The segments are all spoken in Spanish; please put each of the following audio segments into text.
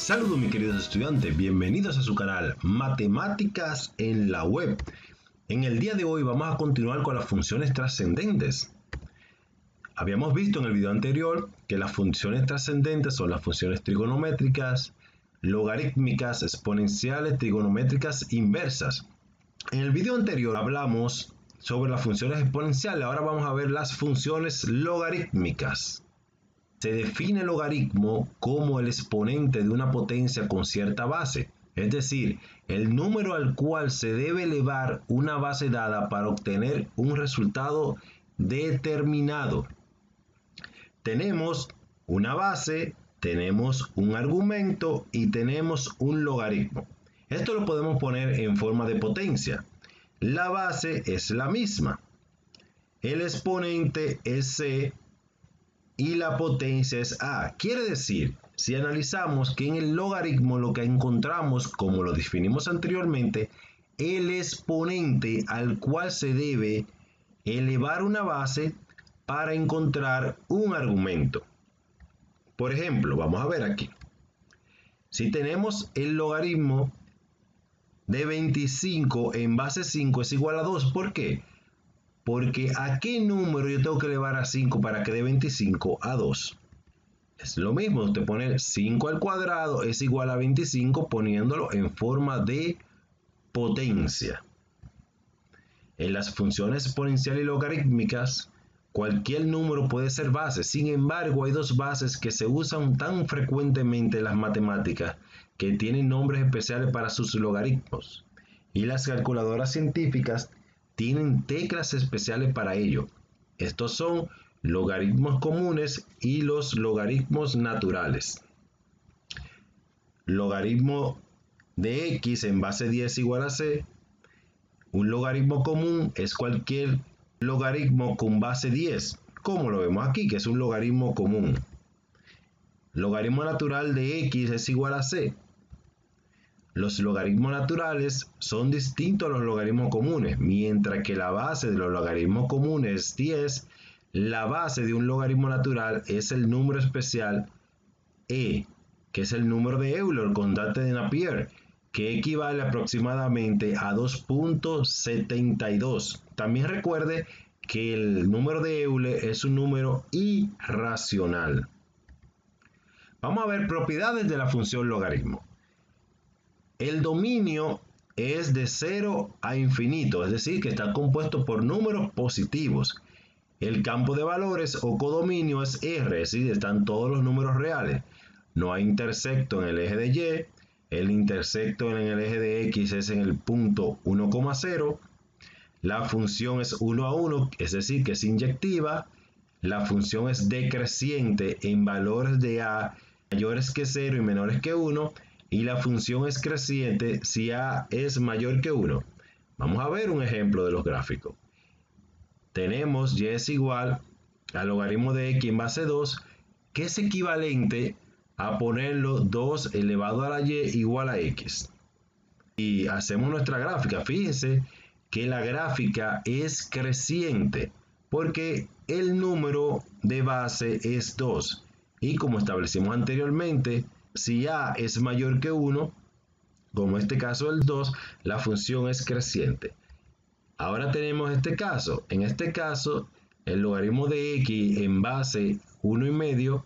Saludos mis queridos estudiantes, bienvenidos a su canal Matemáticas en la Web. En el día de hoy vamos a continuar con las funciones trascendentes. Habíamos visto en el video anterior que las funciones trascendentes son las funciones trigonométricas, logarítmicas, exponenciales, trigonométricas, inversas. En el video anterior hablamos sobre las funciones exponenciales, ahora vamos a ver las funciones logarítmicas. Se define el logaritmo como el exponente de una potencia con cierta base, es decir, el número al cual se debe elevar una base dada para obtener un resultado determinado. Tenemos una base, tenemos un argumento y tenemos un logaritmo. Esto lo podemos poner en forma de potencia. La base es la misma. El exponente es c y la potencia es a. Quiere decir, si analizamos que en el logaritmo lo que encontramos, como lo definimos anteriormente, el exponente al cual se debe elevar una base para encontrar un argumento. Por ejemplo, vamos a ver aquí. Si tenemos el logaritmo de 25 en base 5 es igual a 2, ¿por qué? Porque ¿a qué número yo tengo que elevar a 5 para que dé 25? A 2. Es lo mismo, usted pone 5 al cuadrado es igual a 25 poniéndolo en forma de potencia. En las funciones exponenciales y logarítmicas, cualquier número puede ser base. Sin embargo, hay dos bases que se usan tan frecuentemente en las matemáticas que tienen nombres especiales para sus logaritmos. Y las calculadoras científicas tienen teclas especiales para ello. Estos son logaritmos comunes y los logaritmos naturales. Logaritmo de x en base 10 igual a c. Un logaritmo común es cualquier logaritmo con base 10, como lo vemos aquí, que es un logaritmo común. Logaritmo natural de x es igual a c. Los logaritmos naturales son distintos a los logaritmos comunes, mientras que la base de los logaritmos comunes es 10, la base de un logaritmo natural es el número especial e, que es el número de Euler, constante de Napier, que equivale aproximadamente a 2.72. También recuerde que el número de Euler es un número irracional. Vamos a ver propiedades de la función logaritmo. El dominio es de 0 a infinito, es decir, que está compuesto por números positivos. El campo de valores o codominio es R, es decir, están todos los números reales. No hay intersecto en el eje de Y, el intersecto en el eje de X es en el punto 1,0. La función es 1 a 1, es decir, que es inyectiva. La función es decreciente en valores de A mayores que 0 y menores que 1. Y la función es creciente si A es mayor que 1. Vamos a ver un ejemplo de los gráficos. Tenemos y es igual al logaritmo de x en base 2, que es equivalente a ponerlo 2 elevado a la y igual a x. Y hacemos nuestra gráfica. Fíjense que la gráfica es creciente porque el número de base es 2. Y como establecimos anteriormente, si a es mayor que 1, como en este caso el 2, la función es creciente. Ahora tenemos este caso. En este caso, el logaritmo de x en base 1,5,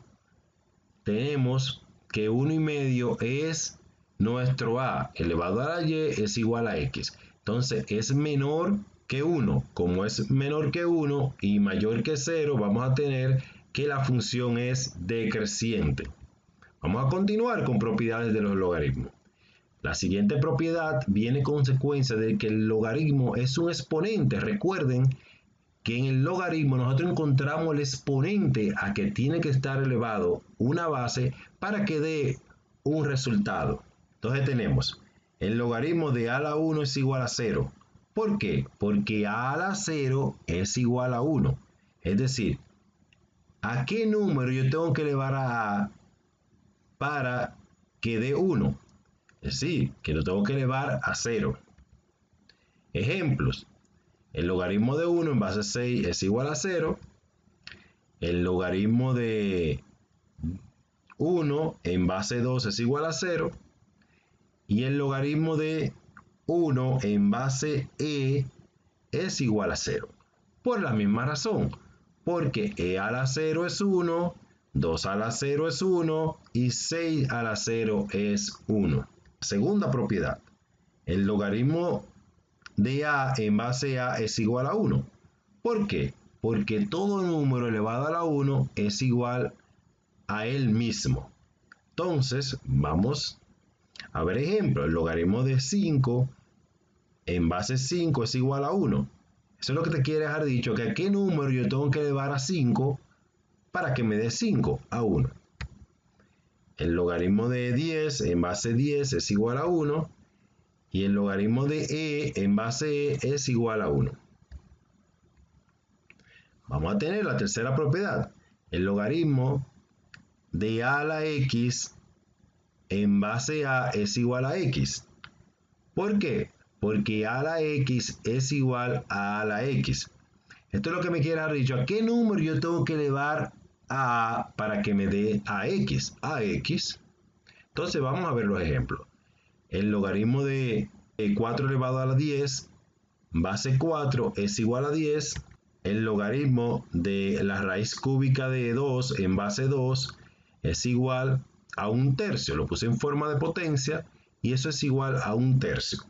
tenemos que 1,5 es nuestro a elevado a la y es igual a x. Entonces es menor que 1. Como es menor que 1 y mayor que 0, vamos a tener que la función es decreciente. Vamos a continuar con propiedades de los logaritmos. La siguiente propiedad viene consecuencia de que el logaritmo es un exponente. Recuerden que en el logaritmo nosotros encontramos el exponente a que tiene que estar elevado una base para que dé un resultado. Entonces tenemos el logaritmo de a a la 1 es igual a 0. ¿Por qué? Porque a la 0 es igual a 1. Es decir, ¿a qué número yo tengo que elevar a a para que dé 1? Es decir, que lo tengo que elevar a 0. Ejemplos. El logaritmo de 1 en base 6 es igual a 0. El logaritmo de 1 en base 2 es igual a 0 y el logaritmo de 1 en base e es igual a 0. Por la misma razón, porque e a la 0 es 1, 2 a la 0 es 1 y 6 a la 0 es 1. Segunda propiedad, el logaritmo de a en base a es igual a 1. ¿Por qué? Porque todo número elevado a la 1 es igual a él mismo. Entonces, vamos a ver ejemplo. El logaritmo de 5 en base 5 es igual a 1. Eso es lo que te quiere dejar dicho, que a qué número yo tengo que elevar a 5 para que me dé 5 a 1. El logaritmo de 10 en base 10 es igual a 1 y el logaritmo de e en base e es igual a 1. Vamos a tener la tercera propiedad. El logaritmo de a a la x en base a es igual a x. ¿Por qué? Porque a a la x es igual a la x. Esto es lo que me quiere haber dicho. ¿A qué número yo tengo que elevar a para que me dé a x? A x. Entonces vamos a ver los ejemplos. El logaritmo de 4 elevado a la 10 base 4 es igual a 10. El logaritmo de la raíz cúbica de 2 en base 2 es igual a 1/3. Lo puse en forma de potencia y eso es igual a 1/3.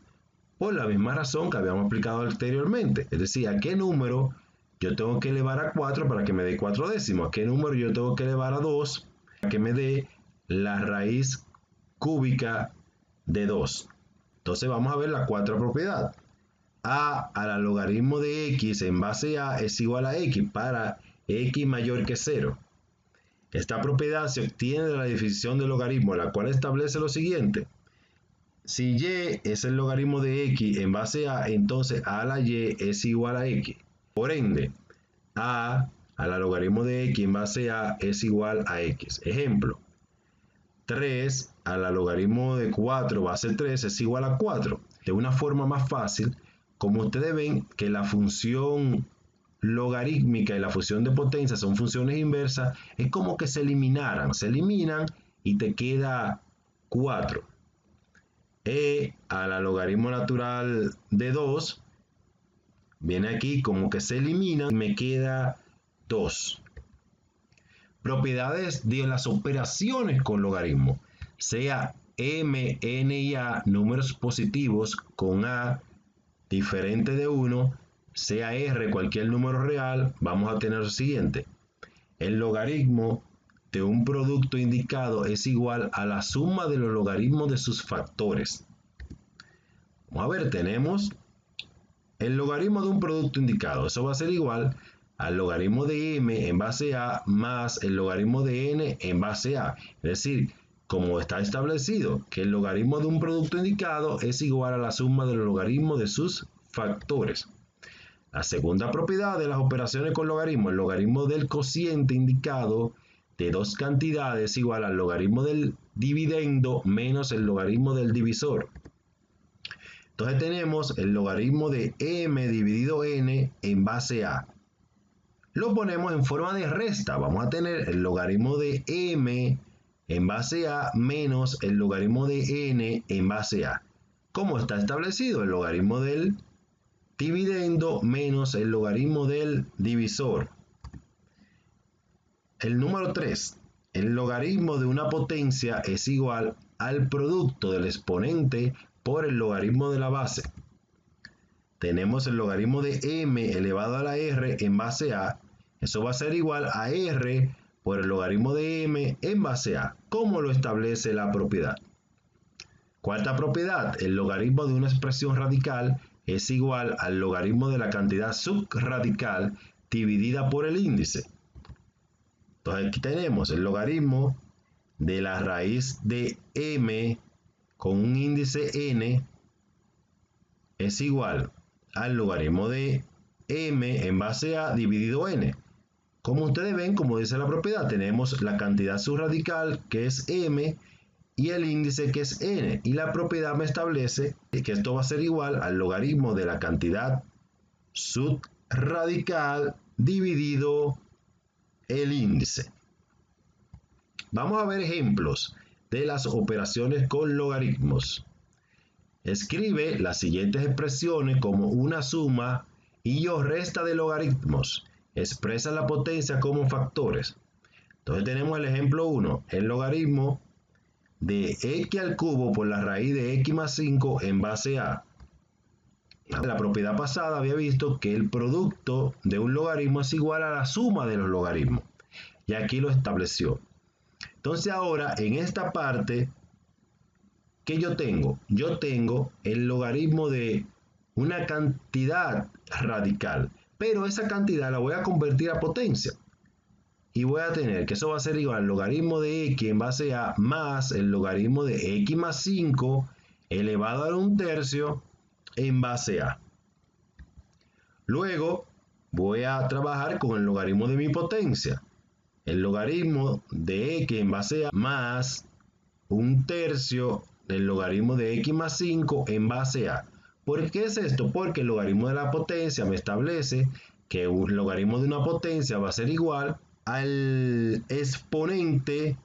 Por la misma razón que habíamos aplicado anteriormente. Es decir, ¿a qué número yo tengo que elevar a 4 para que me dé 4 décimos? ¿A qué número yo tengo que elevar a 2 para que me dé la raíz cúbica de 2? Entonces vamos a ver la cuarta propiedad. A la logaritmo de x en base a es igual a x para x mayor que 0. Esta propiedad se obtiene de la definición del logaritmo, la cual establece lo siguiente. Si y es el logaritmo de x en base a, entonces a la y es igual a x. Por ende, a la logaritmo de x en base a es igual a x. Ejemplo, 3 a la logaritmo de 4 base 3 es igual a 4. De una forma más fácil, como ustedes ven que la función logarítmica y la función de potencia son funciones inversas, es como que se eliminan y te queda 4. E a la logaritmo natural de 2 viene aquí como que se elimina y me queda 2. Propiedades de las operaciones con logaritmo, sea m, n y a números positivos con a diferente de 1, sea r cualquier número real, vamos a tener lo siguiente. El logaritmo de un producto indicado es igual a la suma de los logaritmos de sus factores. Vamos a ver, tenemos el logaritmo de un producto indicado. Eso va a ser igual al logaritmo de m en base a más el logaritmo de n en base a. Es decir, como está establecido que el logaritmo de un producto indicado es igual a la suma de los logaritmos de sus factores. La segunda propiedad de las operaciones con logaritmo, el logaritmo del cociente indicado de dos cantidades es igual al logaritmo del dividendo menos el logaritmo del divisor. Entonces tenemos el logaritmo de m dividido n en base a. Lo ponemos en forma de resta. Vamos a tener el logaritmo de m en base a menos el logaritmo de n en base a. ¿Cómo está establecido? El logaritmo del dividendo menos el logaritmo del divisor. El número 3. El logaritmo de una potencia es igual al producto del exponente por el logaritmo de la base. Tenemos el logaritmo de m elevado a la r en base a. Eso va a ser igual a r por el logaritmo de m en base a. ¿Cómo lo establece la propiedad? Cuarta propiedad. El logaritmo de una expresión radical es igual al logaritmo de la cantidad subradical dividida por el índice. Entonces aquí tenemos el logaritmo de la raíz de m con un índice n es igual al logaritmo de m en base a dividido n. Como ustedes ven, como dice la propiedad, tenemos la cantidad subradical que es m y el índice que es n. Y la propiedad me establece que esto va a ser igual al logaritmo de la cantidad subradical dividido el índice. Vamos a ver ejemplos de las operaciones con logaritmos. Escribe las siguientes expresiones como una suma y o resta de logaritmos. Expresa la potencia como factores. Entonces tenemos el ejemplo 1, el logaritmo de x al cubo por la raíz de x más 5 en base a. En la propiedad pasada había visto que el producto de un logaritmo es igual a la suma de los logaritmos. Y aquí lo estableció. Entonces ahora en esta parte, ¿qué yo tengo? Yo tengo el logaritmo de una cantidad radical, pero esa cantidad la voy a convertir a potencia. Y voy a tener que eso va a ser igual al logaritmo de x en base a más el logaritmo de x más 5 elevado a 1/3 en base a. Luego voy a trabajar con el logaritmo de mi potencia. El logaritmo de x en base a más 1/3 del logaritmo de x más 5 en base a. ¿Por qué es esto? Porque el logaritmo de la potencia me establece que el logaritmo de una potencia va a ser igual al exponente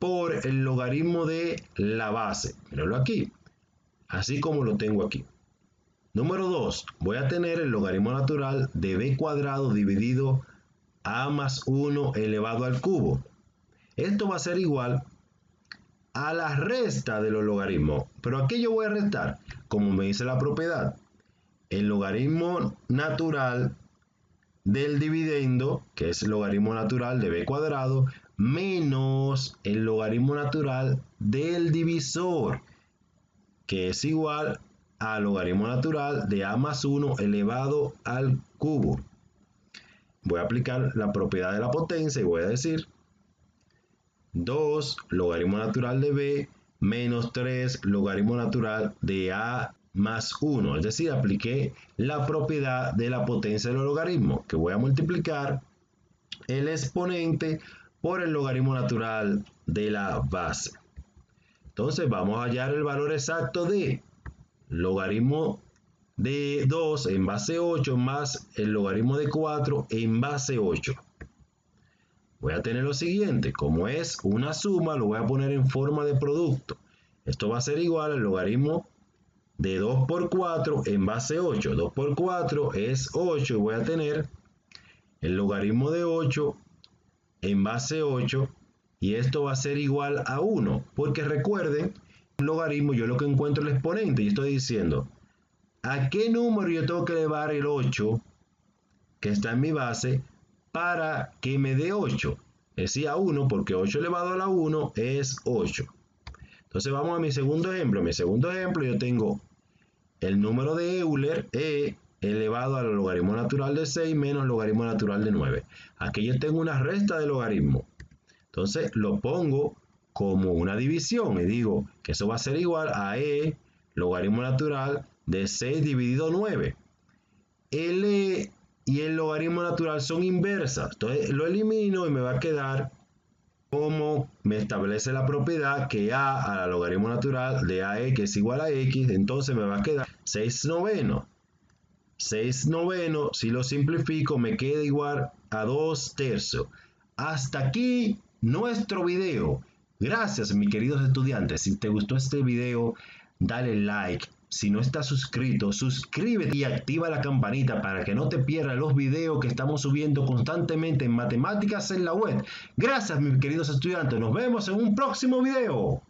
por el logaritmo de la base. Míralo aquí, así como lo tengo aquí. Número 2, voy a tener el logaritmo natural de b cuadrado dividido a más 1 elevado al cubo. Esto va a ser igual a la resta de los logaritmos. ¿Pero a qué yo voy a restar? Como me dice la propiedad, el logaritmo natural del dividendo, que es el logaritmo natural de b cuadrado, menos el logaritmo natural del divisor, que es igual al logaritmo natural de a más 1 elevado al cubo. Voy a aplicar la propiedad de la potencia y voy a decir 2 logaritmo natural de b menos 3 logaritmo natural de a más 1. Es decir, apliqué la propiedad de la potencia de los logaritmos, que voy a multiplicar el exponente por el logaritmo natural de la base. Entonces vamos a hallar el valor exacto de logaritmo de 2 en base 8 más el logaritmo de 4 en base 8. Voy a tener lo siguiente, como es una suma, lo voy a poner en forma de producto. Esto va a ser igual al logaritmo de 2 por 4 en base 8. 2 por 4 es 8 y voy a tener el logaritmo de 8 en base 8 y esto va a ser igual a 1, porque recuerden, el logaritmo yo lo que encuentro es el exponente y estoy diciendo, ¿a qué número yo tengo que elevar el 8 que está en mi base para que me dé 8? Es decir, a 1, porque 8 elevado a la 1 es 8. Entonces vamos a mi segundo ejemplo. En mi segundo ejemplo yo tengo el número de Euler, e elevado al logaritmo natural de 6 menos logaritmo natural de 9. Aquí yo tengo una resta de logaritmo. Entonces lo pongo como una división y digo que eso va a ser igual a e logaritmo natural de 6 dividido 9. El e y el logaritmo natural son inversas. Entonces lo elimino y me va a quedar como me establece la propiedad que a la logaritmo natural de ae que es igual a x, entonces me va a quedar 6 novenos. 6 novenos, si lo simplifico, me queda igual a 2/3. Hasta aquí nuestro video. Gracias, mis queridos estudiantes. Si te gustó este video, dale like. Si no estás suscrito, suscríbete y activa la campanita para que no te pierdas los videos que estamos subiendo constantemente en matemáticas en la web. Gracias, mis queridos estudiantes. Nos vemos en un próximo video.